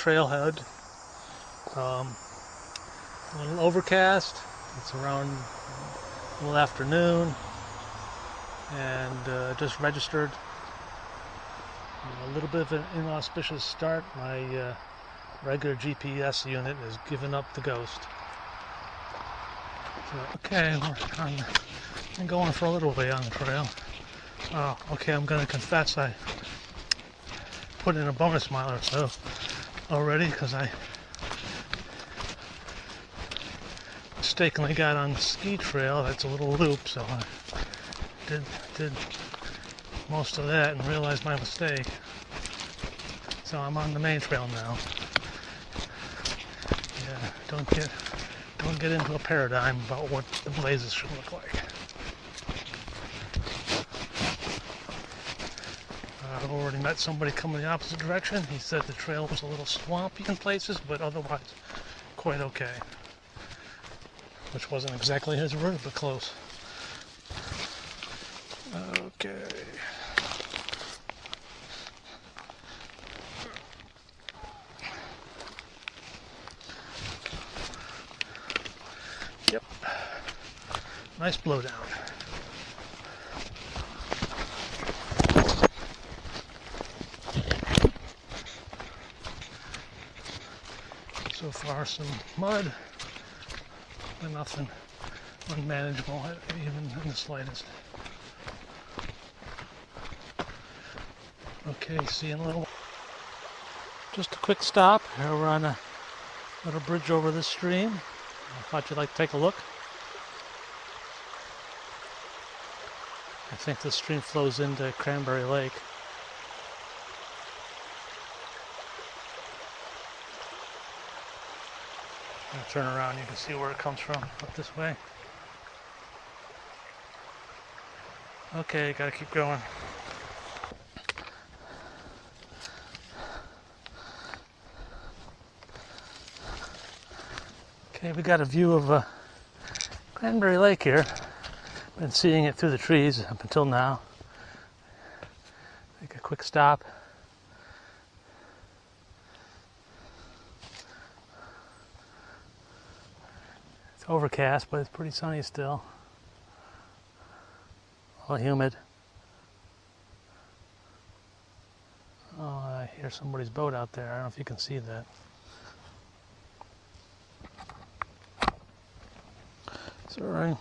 trailhead. A little overcast. It's around a little afternoon, and just registered a little bit of an inauspicious start. My regular GPS unit has given up the ghost. So, okay, I'm going for a little way on the trail. Okay, I'm going to confess I put in a bonus mile or so already because I mistakenly got on the ski trail. That's a little loop, so I did most of that and realized my mistake. So I'm on the main trail now. Yeah, don't get into a paradigm about what the blazes should look like. I've already met somebody coming the opposite direction. He said the trail was a little swampy in places, but otherwise quite okay. Which wasn't exactly his word, but close. Okay. Yep. Nice blowdown. So far some mud, but nothing unmanageable even in the slightest. Okay, see you in a little while. Just a quick stop. Here we're on a little bridge over this stream. I thought you'd like to take a look. I think this stream flows into Cranberry Lake. I'll turn around, you can see where it comes from, up this way. Okay, gotta keep going. Okay, we got a view of Cranberry Lake here. Been seeing it through the trees up until now. Make a quick stop. It's overcast, but it's pretty sunny still. All humid. Oh, I hear somebody's boat out there. I don't know if you can see that. Sorry.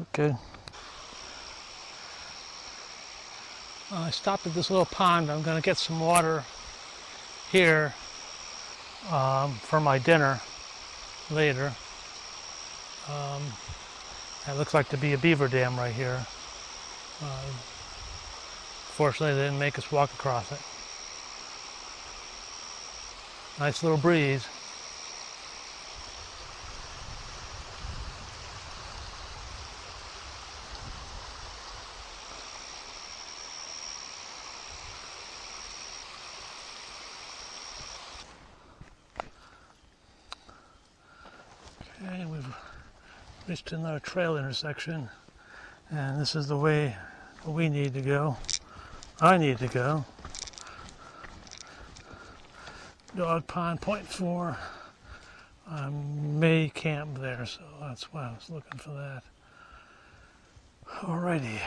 Okay. I stopped at this little pond. I'm going to get some water here for my dinner later. That looks like to be a beaver dam right here. Fortunately, they didn't make us walk across it. Nice little breeze. Okay, we've reached another trail intersection, and this is the way we need to go. I need to go. Dog Pond Point 4. I may camp there, so that's why I was looking for that. Alrighty.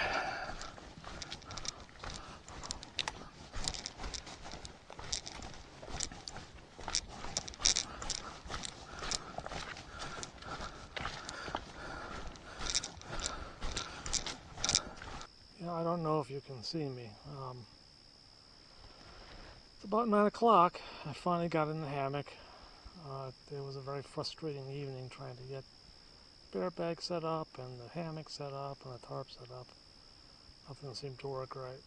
I don't know if you can see me. It's about 9 o'clock. I finally got in the hammock. It was a very frustrating evening trying to get bear bag set up and the hammock set up and the tarp set up. Nothing seemed to work right.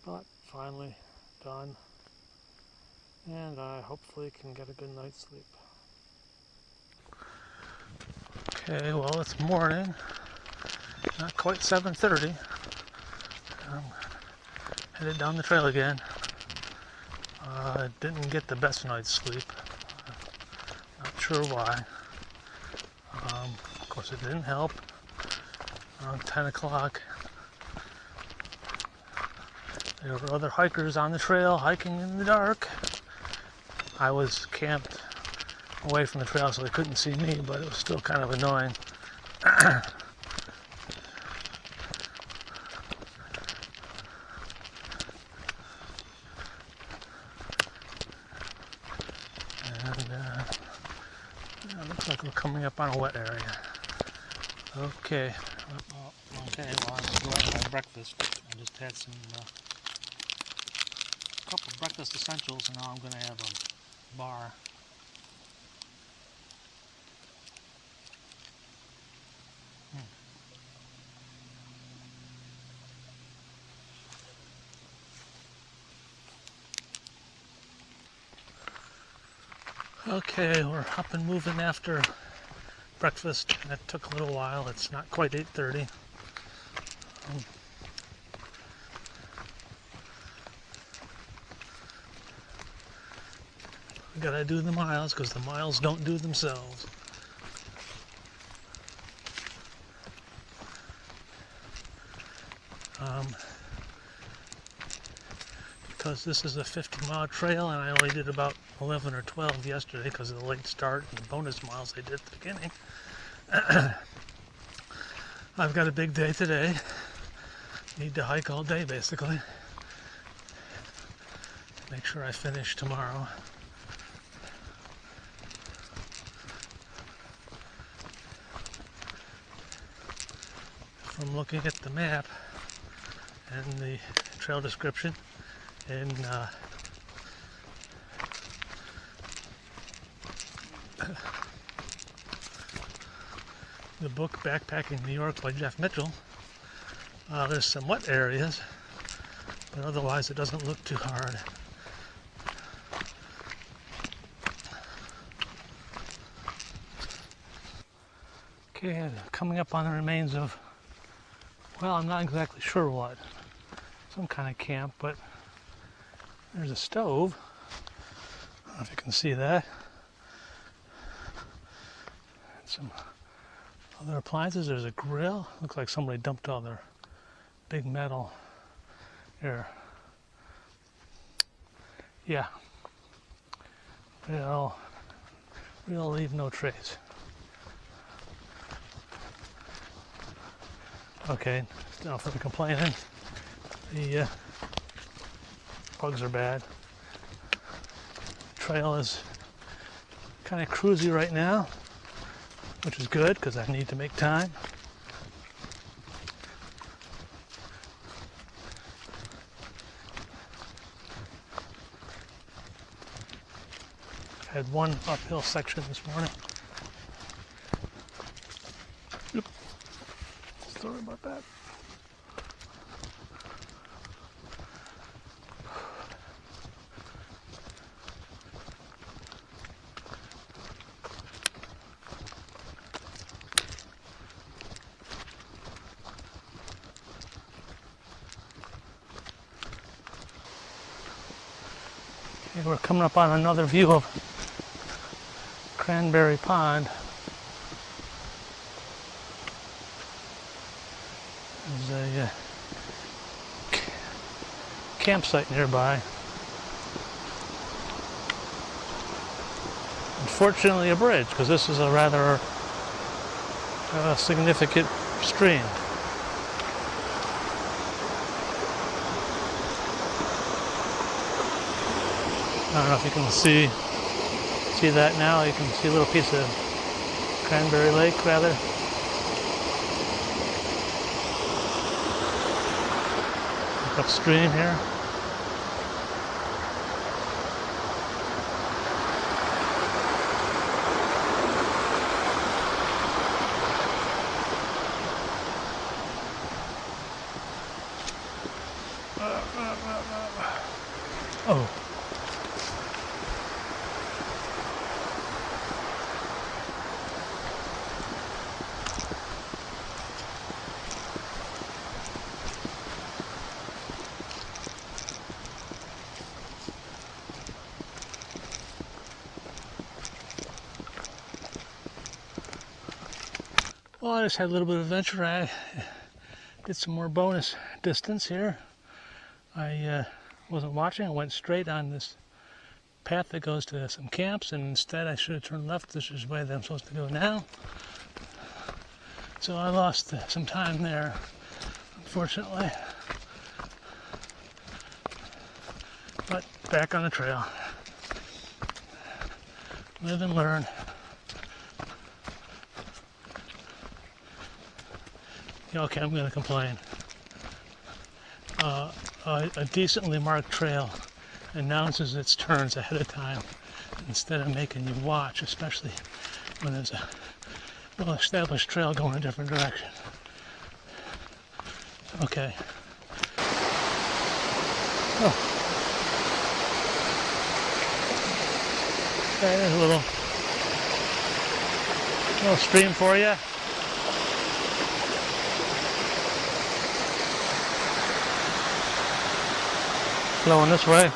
But finally done. And I hopefully can get a good night's sleep. Okay, well, it's morning. Not quite 7:30. I'm headed down the trail again. Didn't get the best night's sleep. Not sure why. Of course, it didn't help. Around 10 o'clock, There were other hikers on the trail hiking in the dark. I was camped away from the trail so they couldn't see me, but it was still kind of annoying. And looks like we're coming up on a wet area. Okay. Okay, well, I'm going to my breakfast. I just had some couple breakfast essentials, and now I'm going to have a bar. Okay, we're up and moving after breakfast. That took a little while. It's not quite 8:30. We gotta do the miles because the miles don't do themselves. Because this is a 50-mile trail and I only did about 11 or 12 yesterday because of the late start and the bonus miles I did at the beginning. I've got a big day today. Need to hike all day basically. Make sure I finish tomorrow. From looking at the map and the trail description in the book Backpacking New York by Jeff Mitchell, there's some wet areas, but otherwise it doesn't look too hard. Okay, coming up on the remains of, well, I'm not exactly sure what. Some kind of camp, but there's a stove. I don't know if you can see that. And some other appliances. There's a grill. Looks like somebody dumped all their big metal here. Yeah. We'll leave no trace. Okay, now for the complaining. The bugs are bad. Trail is kind of cruisy right now, which is good because I need to make time. I had one uphill section this morning. Yep. Sorry about that. Okay, we're coming up on another view of Cranberry Pond. There's a campsite nearby. Unfortunately a bridge, because this is a rather significant stream. I don't know if you can see that now. You can see a little piece of Cranberry Lake, rather. Look upstream here. Oh. Well, I just had a little bit of adventure. I did some more bonus distance here. I wasn't watching. I went straight on this path that goes to some camps, and instead I should have turned left. This is the way that I'm supposed to go now. So I lost some time there, unfortunately. But back on the trail. Live and learn. Okay, I'm going to complain. A decently marked trail announces its turns ahead of time instead of making you watch, especially when there's a well-established trail going a different direction. Okay. Oh. Okay, there's a little stream for you. Flowing this way.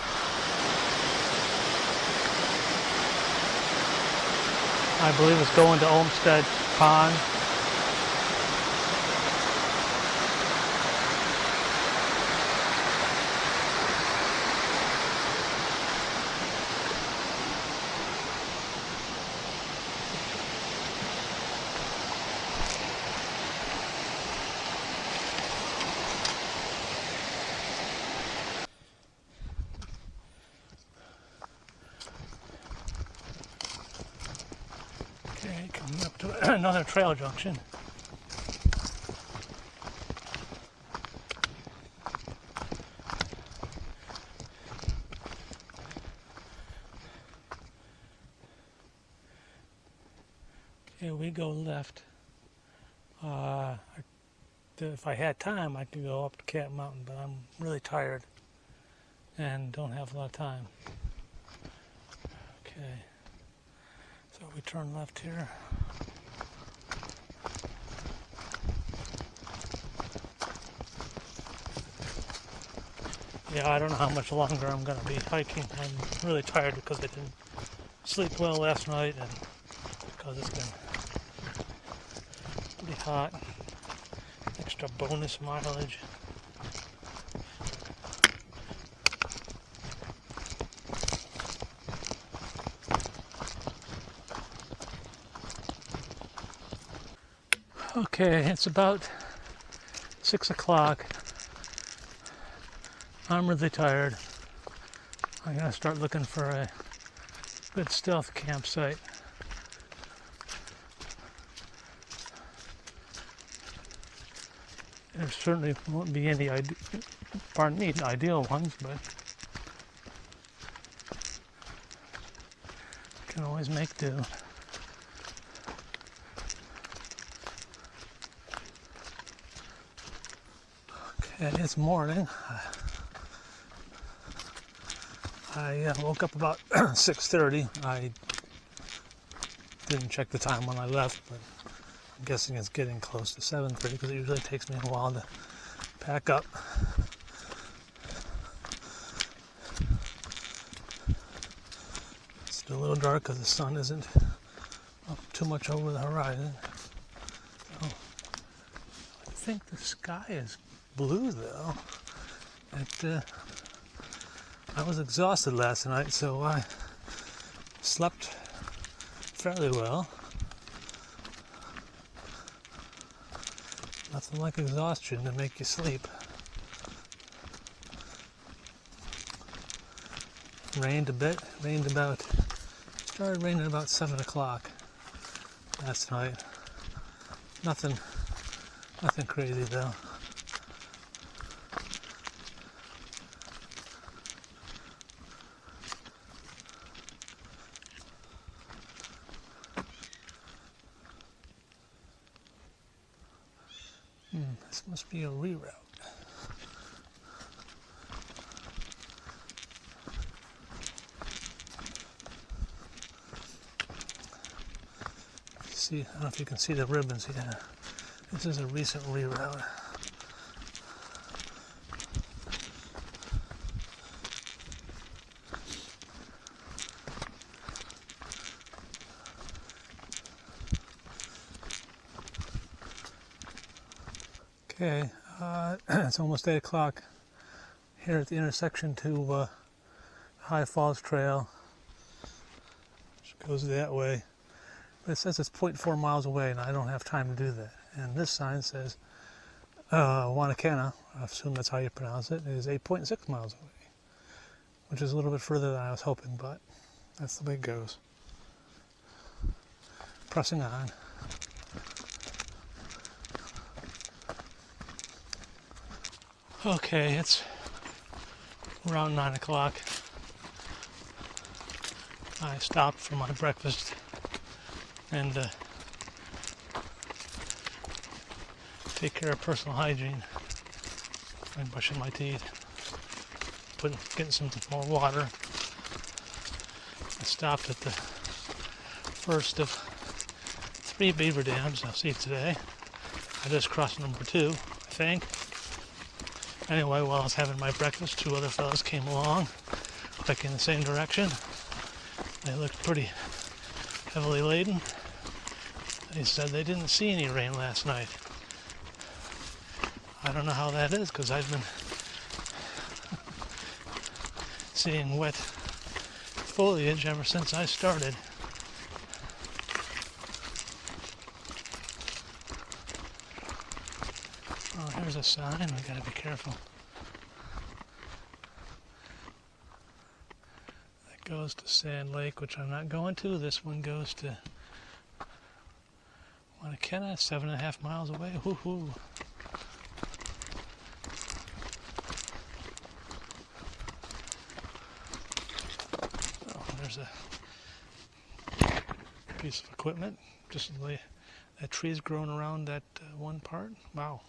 I believe it's going to Olmsted Pond. Okay, coming up to another trail junction. Okay, we go left. If I had time, I could go up to Cat Mountain, but I'm really tired and don't have a lot of time. Okay, so we turn left here. Yeah, I don't know how much longer I'm going to be hiking. I'm really tired because I didn't sleep well last night and because it's been pretty hot. Extra bonus mileage. Okay, it's about 6 o'clock. I'm really tired. I'm gonna start looking for a good stealth campsite. There certainly won't be any ideal ones, but can always make do. Okay, it's morning. I woke up about 6:30. I didn't check the time when I left, but I'm guessing it's getting close to 7:30 because it usually takes me a while to pack up. It's still a little dark because the sun isn't up too much over the horizon. So I think the sky is blue though. I was exhausted last night, so I slept fairly well. Nothing like exhaustion to make you sleep. Rained a bit. Started raining about 7 o'clock last night. Nothing crazy though. This must be a reroute. See, I don't know if you can see the ribbons here. This is a recent reroute. Okay, it's almost 8 o'clock here at the intersection to High Falls Trail, which goes that way. But it says it's 0.4 miles away, and I don't have time to do that. And this sign says Wanakena, I assume that's how you pronounce it, is 8.6 miles away, which is a little bit further than I was hoping, but that's the way it goes. Pressing on. Okay, it's around 9 o'clock. I stopped for my breakfast and take care of personal hygiene. I'm brushing my teeth, getting some more water. I stopped at the first of 3 beaver dams I'll see today. I just crossed number 2, I think. Anyway, while I was having my breakfast, 2 other fellas came along, like in the same direction. They looked pretty heavily laden. They said they didn't see any rain last night. I don't know how that is, because I've been seeing wet foliage ever since I started. Oh, here's a sign. We gotta be careful. That goes to Sand Lake, which I'm not going to. This one goes to Wanakena, 7.5 miles away. Woohoo! Oh, there's a piece of equipment. Just that tree's growing around that one part. Wow.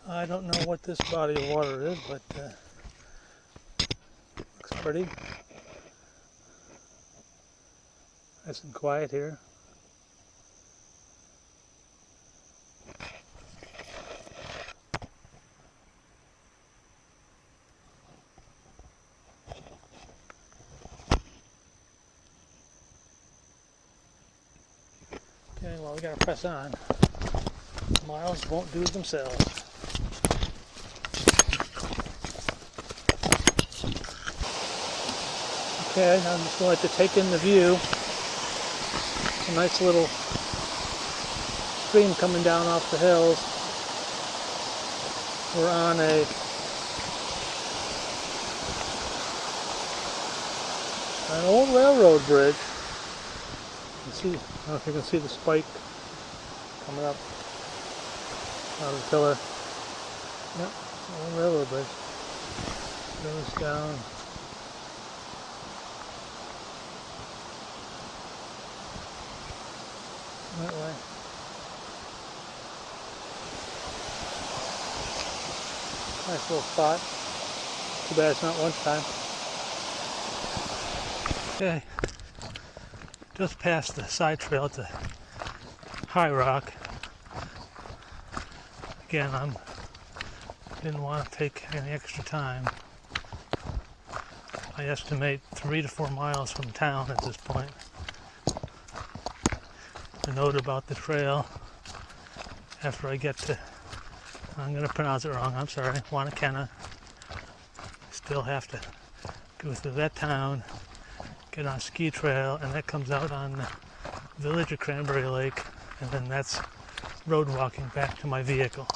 I don't know what this body of water is, but looks pretty. Nice and quiet here. Okay, well, we gotta press on. Miles won't do themselves. Okay, I'm just going to take in the view. A nice little stream coming down off the hills. We're on an old railroad bridge. You can see, I don't know if you can see the spike coming up out of the pillar. Yep, old railroad bridge. Goes down. That way. Nice little spot. Too bad it's not lunchtime. Okay. Just past the side trail to High Rock. Again, didn't want to take any extra time. I estimate 3 to 4 miles from town at this point. A note about the trail after I get to, I'm going to pronounce it wrong, I'm sorry, Wanakena. I still have to go through that town, get on a ski trail, and that comes out on the village of Cranberry Lake, and then that's road walking back to my vehicle.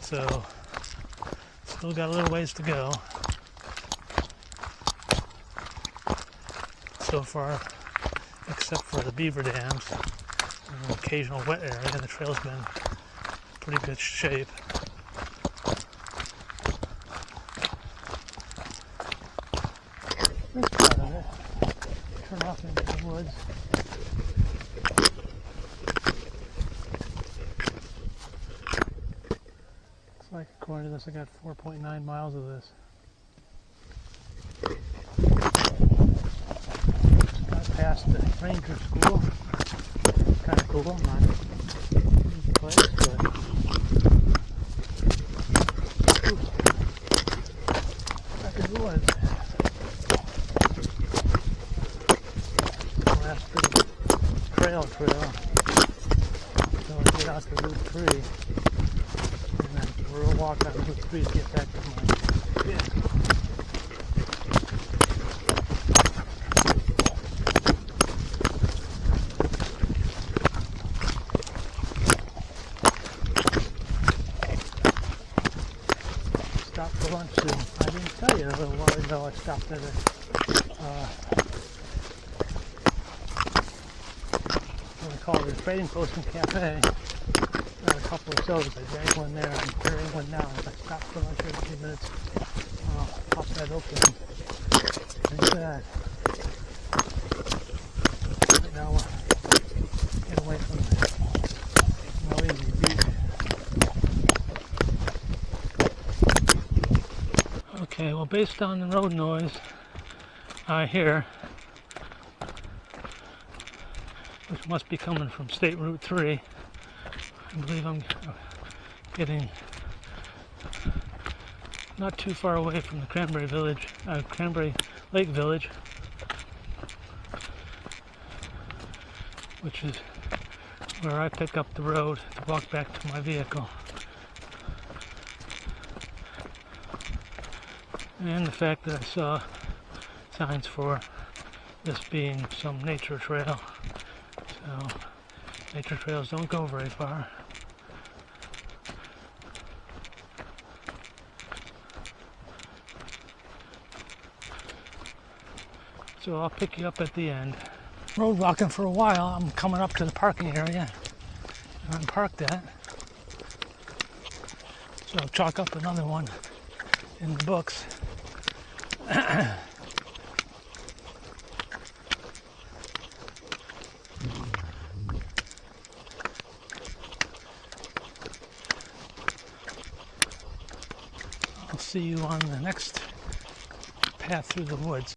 So, still got a little ways to go. So far, except for the beaver dams and an occasional wet area, the trail's been in pretty good shape. This part of it, turn off into the woods. It's like a according to this, I got 4.9 miles of this. Just got past the ranger school. Kind of cool, not an easy place, but back in the woods. The last big trail until I get out to Route 3. And then we'll walk on Route 3 to get back to my vehicle. Stop for lunch soon. I didn't tell you a little while ago I stopped at what I call it, a trading post and cafe. Got a couple of sodas. I drank one there. I'm carrying one now. If I stop for lunch every few minutes, I'll pop that open and drink that. Right now we're getting away from the noisy beach. Okay, well, based on the road noise I hear, which must be coming from State Route 3, I believe I'm getting not too far away from the Cranberry Lake Village, which is where I pick up the road to walk back to my vehicle. And the fact that I saw signs for this being some nature trail. So, nature trails don't go very far. So I'll pick you up at the end. Road walking for a while. I'm coming up to the parking area, and I'm parked at. So I'll chalk up another one in the books. I'll see you on the next path through the woods.